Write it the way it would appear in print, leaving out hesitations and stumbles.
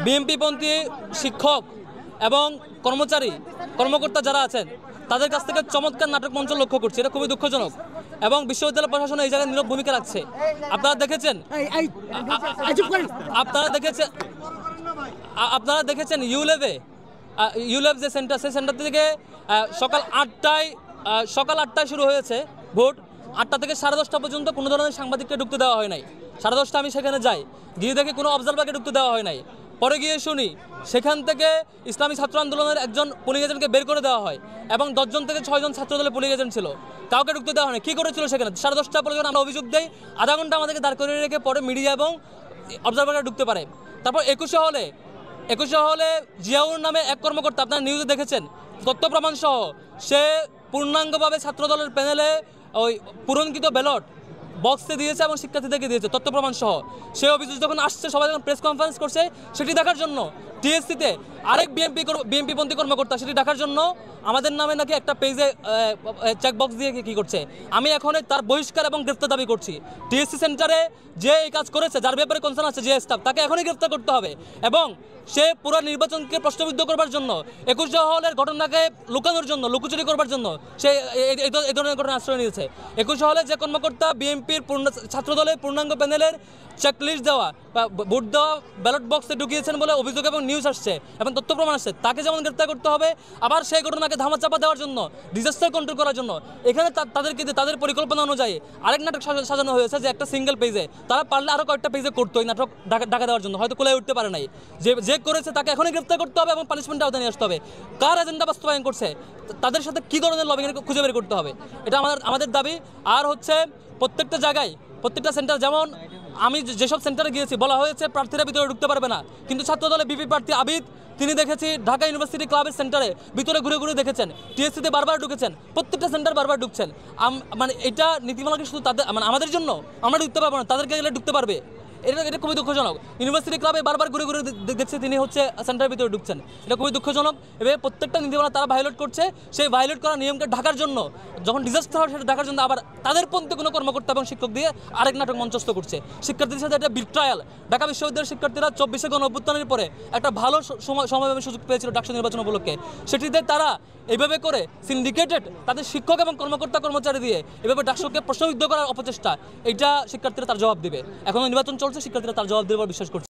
বিএনপিপন্থী শিক্ষক এবং কর্মকর্তা যারা আছেন তাদের কাছ থেকে চমৎকার নাটক মঞ্চ লক্ষ্য করছি। এটা খুবই দুঃখজনক এবং বিশ্ববিদ্যালয় প্রশাসন এই জায়গায় নীরব ভূমিকা রাখছে। আপনারা দেখেছেন ইউলেভ যে সেন্টার, সেই সেন্টার থেকে সকাল 8টায় শুরু হয়েছে ভোট। 8টা থেকে 10:30 পর্যন্ত কোনো ধরনের সাংবাদিককে ঢুকতে দেওয়া হয় নাই। 10:30 আমি সেখানে যাই, গিয়ে দেখে কোনো অবজারভারকে ঢুকতে দেওয়া হয় নাই। পরে গিয়ে শুনি সেখান থেকে ইসলামী ছাত্র আন্দোলনের একজন পুলিং এজেন্টকে বের করে দেওয়া হয় এবং 10 জন থেকে 6 জন ছাত্রদলের পুলিং এজেন্ট ছিল, কাউকে ঢুকতে দেওয়া হয়নি। কী করেছিল সেখানে? 10:30 পর্যন্ত আমরা অভিযোগ দেই, আধা ঘন্টা আমাদেরকে দাঁড় করিয়ে রেখে পরে মিডিয়া এবং অবজারভাররা ঢুকতে পারে। তারপর 21 হলে জিয়াউর নামে এক কর্মকর্তা, আপনারা নিউজে দেখেছেন, তথ্য প্রমাণ সহ সে পূর্ণাঙ্গভাবে ছাত্রদলের প্যানেলে ওই পূরণকৃত ব্যালট বক্সে দিয়েছে এবং শিক্ষার্থীদেরকে দিয়েছে তথ্য প্রমাণ সহ। সে অভিযোগ যখন আসছে, সবাই যখন প্রেস কনফারেন্স করছে সেটি দেখার জন্য টিএসসিতে আরেক বিএনপিপন্থী কর্মকর্তা সেটি দেখার জন্য আমাদের নামে নাকি একটা পেজে চেকবক্স দিয়ে কী করছে। আমি এখন তার বহিষ্কার এবং গ্রেফতার দাবি করছি। টিএসসি সেন্টারে যে এই কাজ করেছে, যার ব্যাপারে কনসার্ন আছে যে স্টাফ, তাকে এখনই গ্রেফতার করতে হবে এবং সে পুরো নির্বাচনকে প্রশ্নবিদ্ধ করবার জন্য, 21 হলের ঘটনাকে লুকানোর জন্য, লুকোচুরি করবার জন্য সে এই ধরনের ঘটনা আশ্রয় নিয়েছে। 21 হলে যে কর্মকর্তা বিএনপির ছাত্রদলের পূর্ণাঙ্গ প্যানেলের চেকলিস্ট দেওয়া বা ভোট দেওয়া ব্যালট বক্সে ঢুকিয়েছেন বলে অভিযোগ এবং নিউজ আসছে এবং তথ্য প্রমাণ আসছে, তাকে যেমন গ্রেফতার করতে হবে, আবার সেই ঘটনাকে ধামাচাপা দেওয়ার জন্য, ডিজাস্টার কন্ট্রোল করার জন্য এখানে তাদের পরিকল্পনা অনুযায়ী আরেক নাটক সাজানো হয়েছে যে একটা সিঙ্গেল পেজে, তারা পারলে আরও কয়েকটা পেজে করতো এই নাটক ঢাকা দেওয়ার জন্য, হয়তো কোলায় উঠতে পারে নাই। যে করেছে তাকে এখনই গ্রেফতার করতে হবে এবং পানিশমেন্টের আওতায় নিয়ে আসতে হবে। কার এজেন্ডা বাস্তবায়ন করছে, তাদের সাথে কী ধরনের লবিং খুঁজে বের করতে হবে, এটা আমাদের দাবি। আর হচ্ছে প্রত্যেকটা জায়গায়, প্রত্যেকটা সেন্টার, যেমন আমি যেসব সেন্টারে গিয়েছি বলা হয়েছে প্রার্থীরা ভিতরে ঢুকতে পারবে না, কিন্তু ছাত্রদলে বিপি প্রার্থী আবিদ, তিনি দেখেছি ঢাকা ইউনিভার্সিটি ক্লাবের সেন্টারে ভিতরে ঘুরে দেখেছেন, টিএসসিতে বারবার ঢুকেছেন, প্রত্যেকটা সেন্টার বারবার ঢুকছেন। মানে এটা নীতিমালাকে শুধু তাদের, মানে আমাদের জন্য আমরা ঢুকতে পারবো না, তাদেরকে গেলে ঢুকতে পারবে। এটা খুবই দুঃখজনক। ইউনিভার্সিটি ক্লাবে বারবার ঘুরে দেখছে তিনি হচ্ছে সেন্টারের ভিতরে ঢুকছেন, এটা খুবই দুঃখজনক। এভাবে প্রত্যেকটা নীতিমালা তারা ভায়োলেট করছে। সেই ভায়োলেট করা নিয়মকে ঢাকার জন্য, যখন ডিজাস্টার হয় সেটা ঢাকার জন্য আবার তাদের পন্থী কোনো কর্মকর্তা এবং শিক্ষক দিয়ে আরেক নাটক মঞ্চস্থ করছে। শিক্ষার্থীদের সাথে একটা বিট্রায়াল। ঢাকা বিশ্ববিদ্যালয়ের শিক্ষার্থীরা 24 গণ-অভ্যুত্থানের পরে একটা ভালো সময় সুযোগ পেয়েছিল ডাকসু নির্বাচন উপলক্ষে, সেটিতে তারা এইভাবে করে সিন্ডিকেটেড তাদের শিক্ষক এবং কর্মচারী দিয়ে এভাবে ডাকসুকে প্রশ্নবিদ্ধ করার অপচেষ্টা, এইটা শিক্ষার্থীরা তার জবাব দিবে। এখনও নির্বাচন চলছে, শিক্ষার্থীরা তার জবাব দেবার বিশ্বাস করছে।